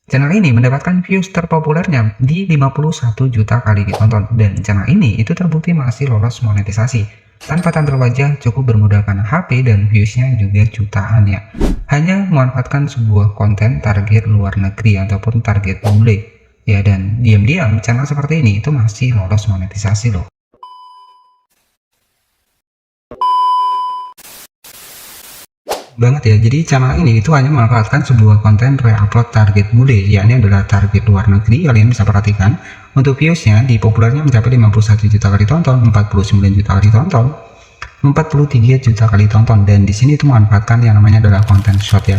Channel ini mendapatkan views terpopulernya di 51 juta kali ditonton, dan channel ini itu terbukti masih lolos monetisasi. Tanpa tampil wajah, cukup bermodalkan HP dan viewsnya juga jutaan ya. Hanya memanfaatkan sebuah konten target luar negeri ataupun target bule. Ya, dan diam-diam channel seperti ini itu masih lolos monetisasi loh. Banget ya, jadi channel ini itu hanya memanfaatkan sebuah konten re-upload target bule, yakni adalah target luar negeri. Kalian bisa perhatikan untuk viewsnya di populernya mencapai 51 juta kali tonton, 49 juta kali tonton, 43 juta kali tonton, dan di sini itu memanfaatkan yang namanya adalah konten short ya.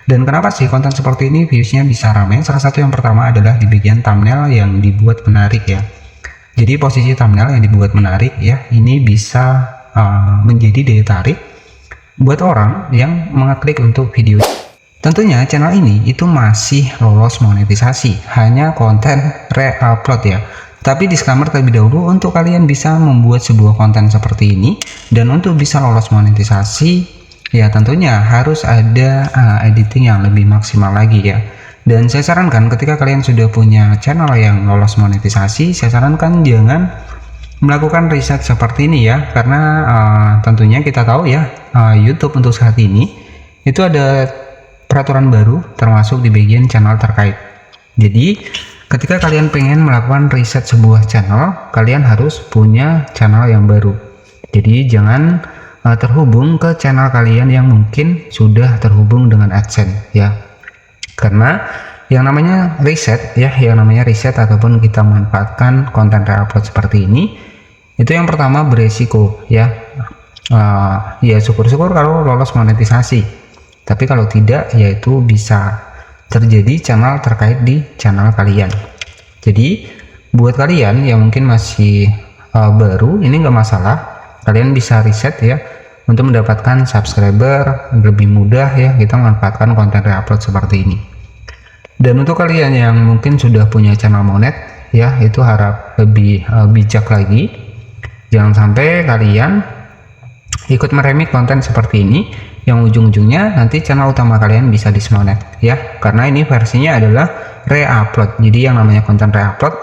Dan kenapa sih konten seperti ini viewsnya bisa ramai? Salah satu yang pertama adalah di bagian thumbnail yang dibuat menarik ya. Jadi posisi thumbnail yang dibuat menarik ya, ini bisa menjadi daya tarik buat orang yang mengeklik untuk video. Tentunya channel ini itu masih lolos monetisasi, hanya konten re-upload ya. Tapi disclaimer terlebih dahulu, untuk kalian bisa membuat sebuah konten seperti ini dan untuk bisa lolos monetisasi ya tentunya harus ada editing yang lebih maksimal lagi ya. Dan saya sarankan ketika kalian sudah punya channel yang lolos monetisasi, saya sarankan jangan melakukan riset seperti ini ya, karena tentunya kita tahu ya, YouTube untuk saat ini itu ada peraturan baru termasuk di bagian channel terkait. Jadi ketika kalian pengen melakukan riset sebuah channel, kalian harus punya channel yang baru. Jadi jangan terhubung ke channel kalian yang mungkin sudah terhubung dengan AdSense ya, karena yang namanya riset ya, yang namanya riset ataupun kita memanfaatkan konten re-upload seperti ini, itu yang pertama beresiko ya. Ya syukur-syukur kalau lolos monetisasi, tapi kalau tidak ya itu bisa terjadi channel terkait di channel kalian. Jadi buat kalian yang mungkin masih baru, ini enggak masalah, kalian bisa riset ya untuk mendapatkan subscriber lebih mudah ya, kita memanfaatkan konten re-upload seperti ini. Dan untuk kalian yang mungkin sudah punya channel monet ya, itu harap lebih bijak lagi. Jangan sampai kalian ikut meremik konten seperti ini yang ujung-ujungnya nanti channel utama kalian bisa dismonet ya, karena ini versinya adalah re-upload. Jadi yang namanya konten re-upload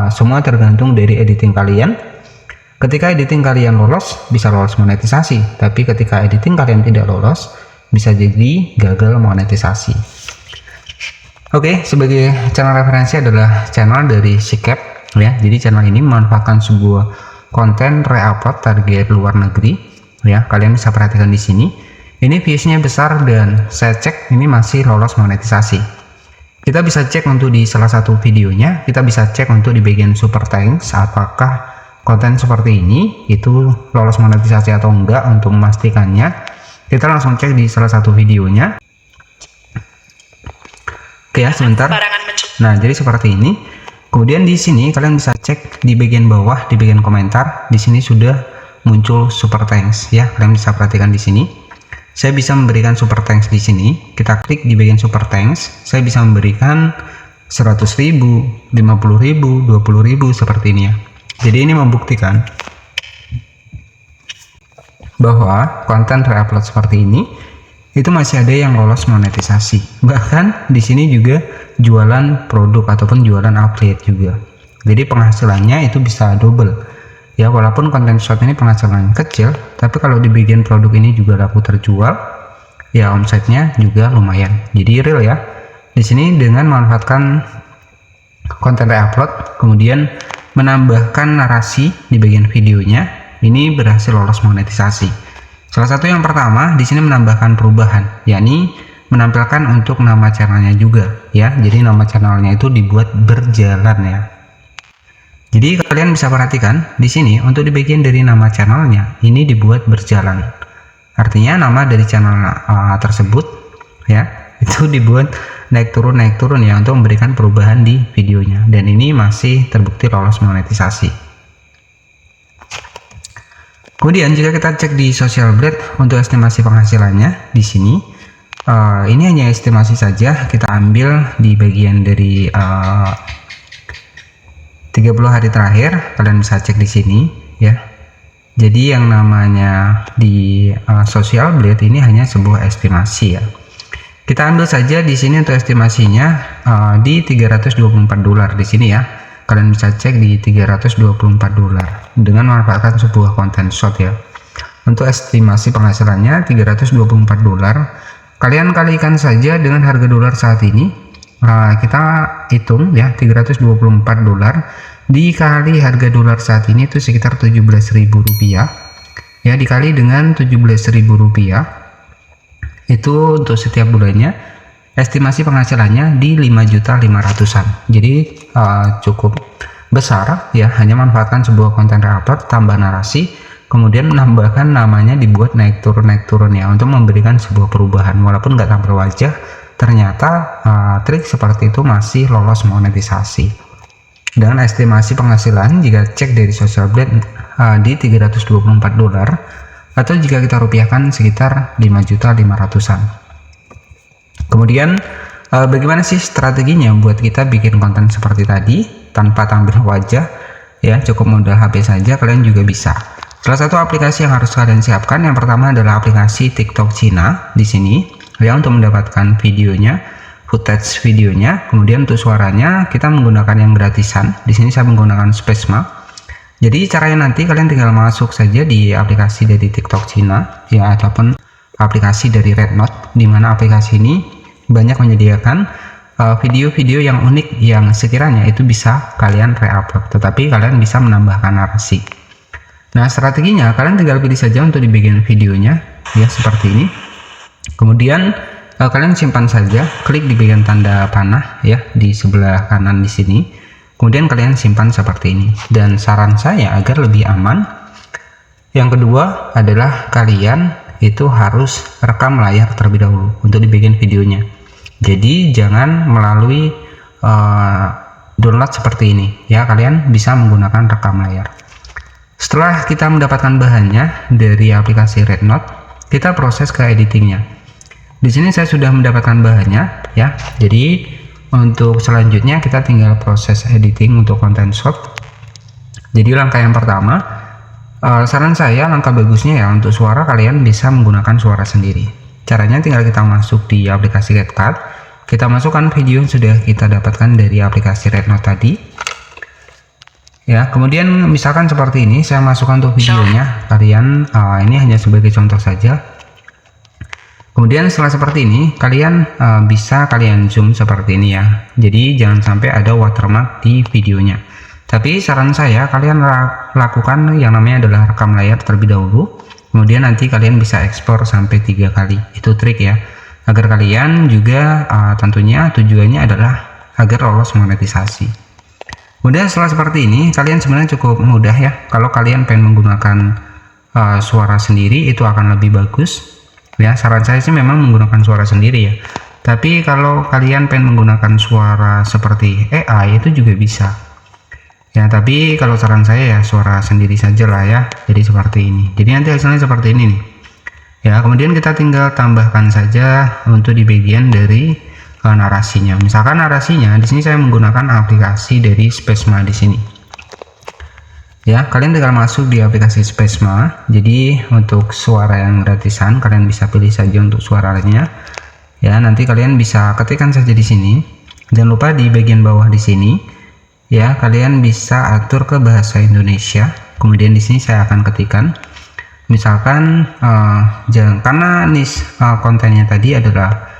semua tergantung dari editing kalian. Ketika editing kalian lolos bisa lolos monetisasi, tapi ketika editing kalian tidak lolos bisa jadi gagal monetisasi. Oke, sebagai channel referensi adalah channel dari Sikep ya. Jadi channel ini memanfaatkan sebuah konten re-upload target luar negeri ya. Kalian bisa perhatikan di sini, ini viewsnya besar dan saya cek ini masih lolos monetisasi. Kita bisa cek untuk di salah satu videonya, kita bisa cek untuk di bagian super thanks apakah konten seperti ini itu lolos monetisasi atau enggak. Untuk memastikannya kita langsung cek di salah satu videonya. Oke ya, sebentar. Nah, jadi seperti ini. Kemudian di sini kalian bisa cek di bagian bawah, di bagian komentar, di sini sudah muncul super thanks ya. Kalian bisa perhatikan di sini. Saya bisa memberikan super thanks di sini. Kita klik di bagian super thanks, saya bisa memberikan 100.000, 50.000, 20.000 seperti ini ya. Jadi ini membuktikan bahwa konten re-upload seperti ini itu masih ada yang lolos monetisasi. Bahkan di sini juga jualan produk ataupun jualan affiliate juga. Jadi penghasilannya itu bisa double. Ya, walaupun konten short ini penghasilannya kecil, tapi kalau di bagian produk ini juga laku terjual, ya omsetnya juga lumayan. Jadi real ya. Di sini dengan memanfaatkan konten re-upload, kemudian menambahkan narasi di bagian videonya, ini berhasil lolos monetisasi. Salah satu yang pertama di sini menambahkan perubahan, yakni menampilkan untuk nama channelnya juga ya. Jadi nama channelnya itu dibuat berjalan ya. Jadi kalian bisa perhatikan di sini untuk di bagian dari nama channelnya ini dibuat berjalan. Artinya nama dari channel tersebut ya itu dibuat naik turun ya, untuk memberikan perubahan di videonya, dan ini masih terbukti lolos monetisasi. Kemudian jika kita cek di Social Blade untuk estimasi penghasilannya di sini, ini hanya estimasi saja. Kita ambil di bagian dari 30 hari terakhir, kalian bisa cek di sini ya. Jadi yang namanya di Social Blade ini hanya sebuah estimasi ya. Kita ambil saja di sini untuk estimasinya di 324 dolar di sini ya. Kalian bisa cek di 324 dolar dengan memanfaatkan sebuah content shot ya. Untuk estimasi penghasilannya 324 dolar. Kalian kalikan saja dengan harga dolar saat ini. Kita hitung ya, 324 dolar dikali harga dolar saat ini itu sekitar 17.000 rupiah ya, dikali dengan 17.000 rupiah itu untuk setiap bulannya estimasi penghasilannya di 5.500.000-an. Jadi cukup besar ya, hanya manfaatkan sebuah konten upload tambah narasi, kemudian menambahkan namanya dibuat naik turun ya untuk memberikan sebuah perubahan. Walaupun nggak tampil wajah, ternyata trik seperti itu masih lolos monetisasi. Dengan estimasi penghasilan jika cek dari social blade di 324 dolar, atau jika kita rupiahkan sekitar 5.500.000-an. Kemudian bagaimana sih strateginya buat kita bikin konten seperti tadi tanpa tampil wajah ya, cukup modal HP saja kalian juga bisa. Salah satu aplikasi yang harus kalian siapkan yang pertama adalah aplikasi TikTok Cina di sini ya, untuk mendapatkan videonya, footage videonya. Kemudian untuk suaranya kita menggunakan yang gratisan. Di sini saya menggunakan Spacema. Jadi caranya nanti kalian tinggal masuk saja di aplikasi dari TikTok Cina ya, ataupun aplikasi dari Rednote, di mana aplikasi ini banyak menyediakan video-video yang unik yang sekiranya itu bisa kalian re-upload, tetapi kalian bisa menambahkan narasi. Nah, strateginya kalian tinggal pilih saja untuk di bagian videonya ya, seperti ini. Kemudian kalian simpan saja, klik di bagian tanda panah ya di sebelah kanan di sini. Kemudian kalian simpan seperti ini. Dan saran saya agar lebih aman, yang kedua adalah kalian itu harus rekam layar terlebih dahulu untuk di bagian videonya. Jadi jangan melalui download seperti ini ya, kalian bisa menggunakan rekam layar. Setelah kita mendapatkan bahannya dari aplikasi Rednote, kita proses ke editingnya. Di sini saya sudah mendapatkan bahannya ya. Jadi untuk selanjutnya kita tinggal proses editing untuk konten short. Jadi langkah yang pertama, saran saya langkah bagusnya ya untuk suara kalian bisa menggunakan suara sendiri. Caranya tinggal kita masuk di aplikasi CapCut, kita masukkan video yang sudah kita dapatkan dari aplikasi Rednote tadi ya. Kemudian misalkan seperti ini saya masukkan untuk videonya, kalian ini hanya sebagai contoh saja. Kemudian setelah seperti ini kalian bisa kalian zoom seperti ini ya, jadi jangan sampai ada watermark di videonya. Tapi saran saya kalian lakukan yang namanya adalah rekam layar terlebih dahulu, kemudian nanti kalian bisa ekspor sampai 3 kali. Itu trik ya, agar kalian juga tentunya tujuannya adalah agar lolos monetisasi. Kemudian setelah seperti ini kalian sebenarnya cukup mudah ya, kalau kalian pengen menggunakan suara sendiri itu akan lebih bagus ya. Saran saya sih memang menggunakan suara sendiri ya, tapi kalau kalian pengen menggunakan suara seperti AI itu juga bisa ya, tapi kalau saran saya ya suara sendiri saja lah ya. Jadi seperti ini, jadi nanti hasilnya seperti ini nih ya. Kemudian kita tinggal tambahkan saja untuk di bagian dari narasinya. Misalkan narasinya di sini saya menggunakan aplikasi dari Spacema di sini ya. Kalian tinggal masuk di aplikasi Spacema. Jadi untuk suara yang gratisan kalian bisa pilih saja untuk suaranya ya. Nanti kalian bisa ketikkan saja di sini. Jangan lupa di bagian bawah di sini ya, kalian bisa atur ke bahasa Indonesia. Kemudian di sini saya akan ketikkan misalkan jangan, karena kontennya tadi adalah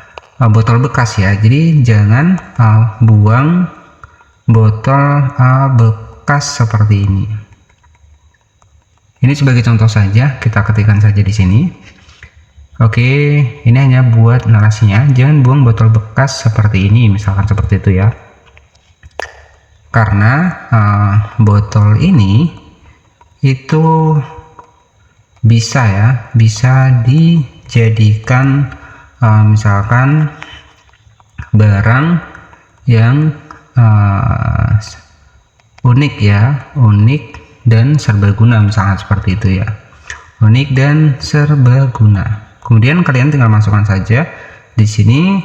botol bekas ya, jadi jangan buang botol bekas seperti ini. Ini sebagai contoh saja, kita ketikkan saja di sini. Oke, ini hanya buat narasinya, jangan buang botol bekas seperti ini, misalkan seperti itu ya. Karena botol ini itu bisa ya, bisa dijadikan misalkan barang yang unik ya, unik dan serbaguna, misalnya seperti itu ya, unik dan serbaguna. Kemudian kalian tinggal masukkan saja di sini.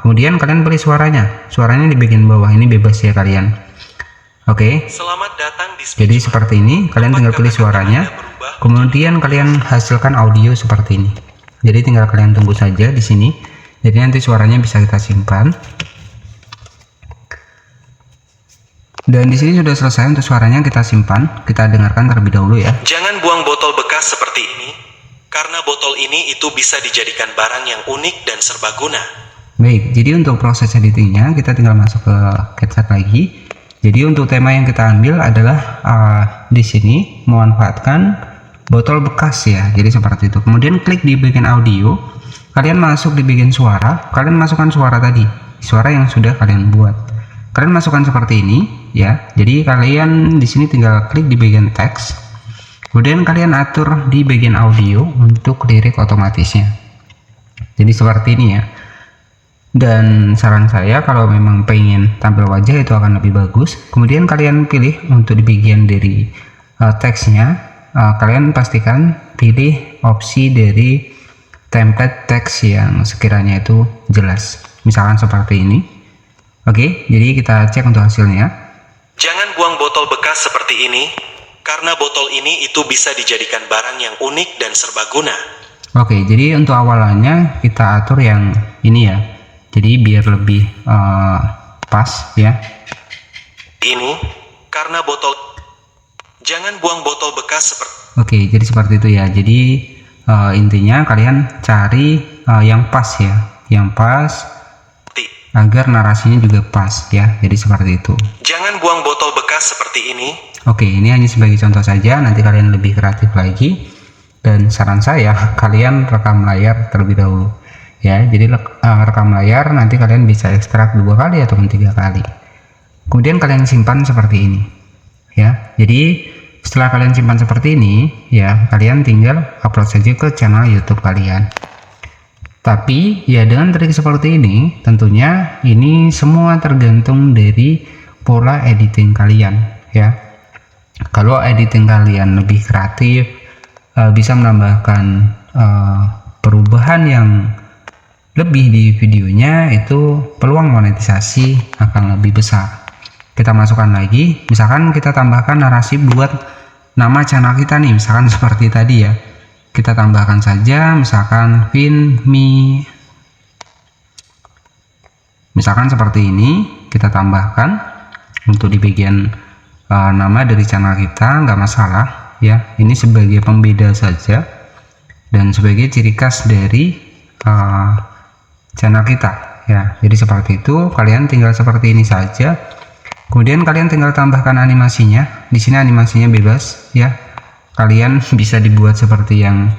Kemudian kalian pilih suaranya di bagian bawah ini, bebas ya kalian. Oke. Selamat datang di Jadi seperti ini, kalian tinggal pilih suaranya, kemudian kalian hasilkan audio seperti ini. Jadi tinggal kalian tunggu saja di sini. Jadi nanti suaranya bisa kita simpan. Dan di sini sudah selesai untuk suaranya, kita simpan. Kita dengarkan terlebih dahulu ya. Jangan buang botol bekas seperti ini, karena botol ini itu bisa dijadikan barang yang unik dan serbaguna. Baik, jadi untuk proses editingnya kita tinggal masuk ke CapCut lagi. Jadi untuk tema yang kita ambil adalah di sini memanfaatkan botol bekas ya. Jadi seperti itu. Kemudian klik di bagian audio, kalian masuk di bagian suara, kalian masukkan suara tadi, suara yang sudah kalian buat. Kalian masukkan seperti ini ya. Jadi kalian di sini tinggal klik di bagian teks. Kemudian kalian atur di bagian audio untuk lirik otomatisnya. Jadi seperti ini ya. Dan saran saya kalau memang pengen tampil wajah itu akan lebih bagus. Kemudian kalian pilih untuk di bagian dari teksnya, kalian pastikan pilih opsi dari template teks yang sekiranya itu jelas. Misalkan seperti ini. Oke, jadi kita cek untuk hasilnya. Jangan buang botol bekas seperti ini, karena botol ini itu bisa dijadikan barang yang unik dan serbaguna. Oke, jadi untuk awalannya kita atur yang ini ya. Jadi biar lebih pas ya. Ini karena botol. Jangan buang botol bekas seperti. Oke, jadi seperti itu ya. Jadi intinya kalian cari yang pas ya, yang pas agar narasinya juga pas ya. Jadi seperti itu. Jangan buang botol bekas seperti ini. Oke, ini hanya sebagai contoh saja. Nanti kalian lebih kreatif lagi. Dan saran saya kalian rekam layar terlebih dahulu. Ya, jadi rekam layar nanti kalian bisa ekstrak 2 kali ataupun 3 kali. Kemudian kalian simpan seperti ini. Ya, jadi setelah kalian simpan seperti ini, ya kalian tinggal upload saja ke channel YouTube kalian. Tapi ya dengan trik seperti ini, tentunya ini semua tergantung dari pola editing kalian. Ya, kalau editing kalian lebih kreatif, bisa menambahkan perubahan yang lebih di videonya, itu peluang monetisasi akan lebih besar. Kita masukkan lagi, misalkan kita tambahkan narasi buat nama channel kita nih, misalkan seperti tadi ya. Kita tambahkan saja misalkan Vinmi, misalkan seperti ini. Kita tambahkan untuk di bagian nama dari channel kita, nggak masalah ya. Ini sebagai pembeda saja dan sebagai ciri khas dari channel kita ya. Jadi seperti itu, kalian tinggal seperti ini saja. Kemudian kalian tinggal tambahkan animasinya. Di sini animasinya bebas ya. Kalian bisa dibuat seperti yang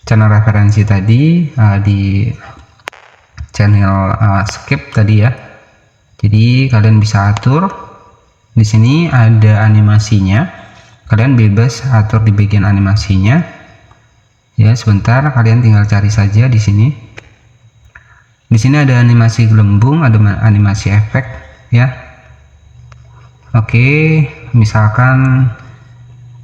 channel referensi tadi, di channel skip tadi ya. Jadi kalian bisa atur. Di sini ada animasinya. Kalian bebas atur di bagian animasinya. Ya, sebentar kalian tinggal cari saja di sini. Di sini ada animasi gelembung, ada animasi efek ya. Oke, misalkan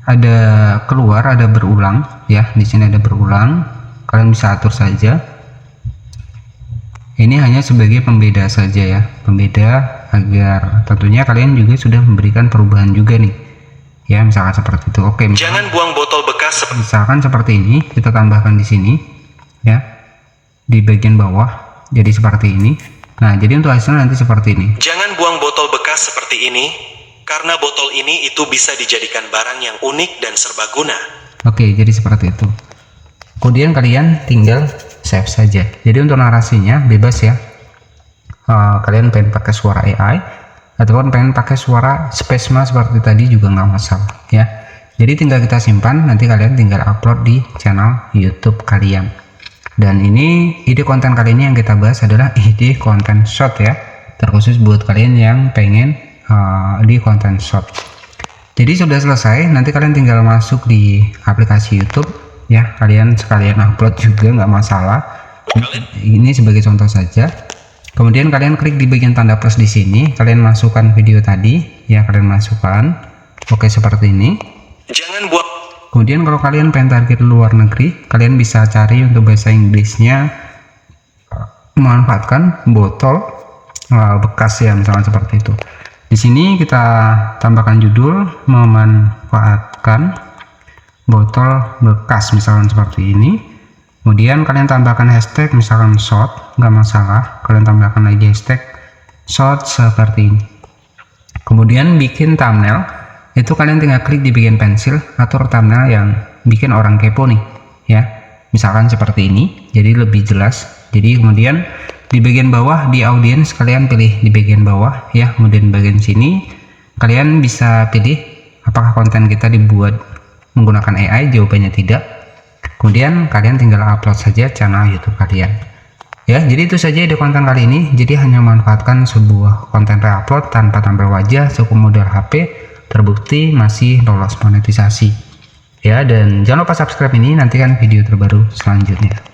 ada keluar, ada berulang ya. Di sini ada berulang. Kalian bisa atur saja. Ini hanya sebagai pembeda saja ya, pembeda agar tentunya kalian juga sudah memberikan perubahan juga nih. Ya, misalkan seperti itu. Oke, jangan buang botol bekas misalkan seperti ini, kita tambahkan di sini ya. Di bagian bawah. Jadi seperti ini. Nah, jadi untuk hasilnya nanti seperti ini. Jangan buang botol bekas seperti ini, karena botol ini itu bisa dijadikan barang yang unik dan serbaguna. Oke, jadi seperti itu. Kemudian kalian tinggal save saja. Jadi untuk narasinya bebas ya. Kalian pengen pakai suara AI ataupun pengen pakai suara Spacema seperti tadi juga nggak masalah ya. Jadi tinggal kita simpan, nanti kalian tinggal upload di channel YouTube kalian. Dan ini ide konten kali ini yang kita bahas adalah ide konten short ya, terkhusus buat kalian yang pengen di konten short. Jadi sudah selesai, nanti kalian tinggal masuk di aplikasi YouTube ya, kalian sekalian upload juga nggak masalah. Ini sebagai contoh saja. Kemudian kalian klik di bagian tanda plus di sini, kalian masukkan video tadi ya, kalian masukkan. Oke, seperti ini. Jangan buat. Kemudian kalau kalian pengen target luar negeri, kalian bisa cari untuk bahasa Inggrisnya memanfaatkan botol bekas ya, misalnya seperti itu. Di sini kita tambahkan judul memanfaatkan botol bekas, misalnya seperti ini. Kemudian kalian tambahkan hashtag misalkan short, nggak masalah, kalian tambahkan lagi hashtag short seperti ini. Kemudian bikin thumbnail, itu kalian tinggal klik di bagian pensil, atur thumbnail yang bikin orang kepo nih ya, misalkan seperti ini, jadi lebih jelas. Jadi kemudian di bagian bawah di audience kalian pilih di bagian bawah ya, kemudian bagian sini kalian bisa pilih apakah konten kita dibuat menggunakan AI, jawabannya tidak. Kemudian kalian tinggal upload saja channel YouTube kalian ya. Jadi itu saja ide konten kali ini. Jadi hanya memanfaatkan sebuah konten reupload tanpa tampil wajah, cukup modal HP, terbukti masih lolos monetisasi ya. Dan jangan lupa subscribe ini, nantikan video terbaru selanjutnya.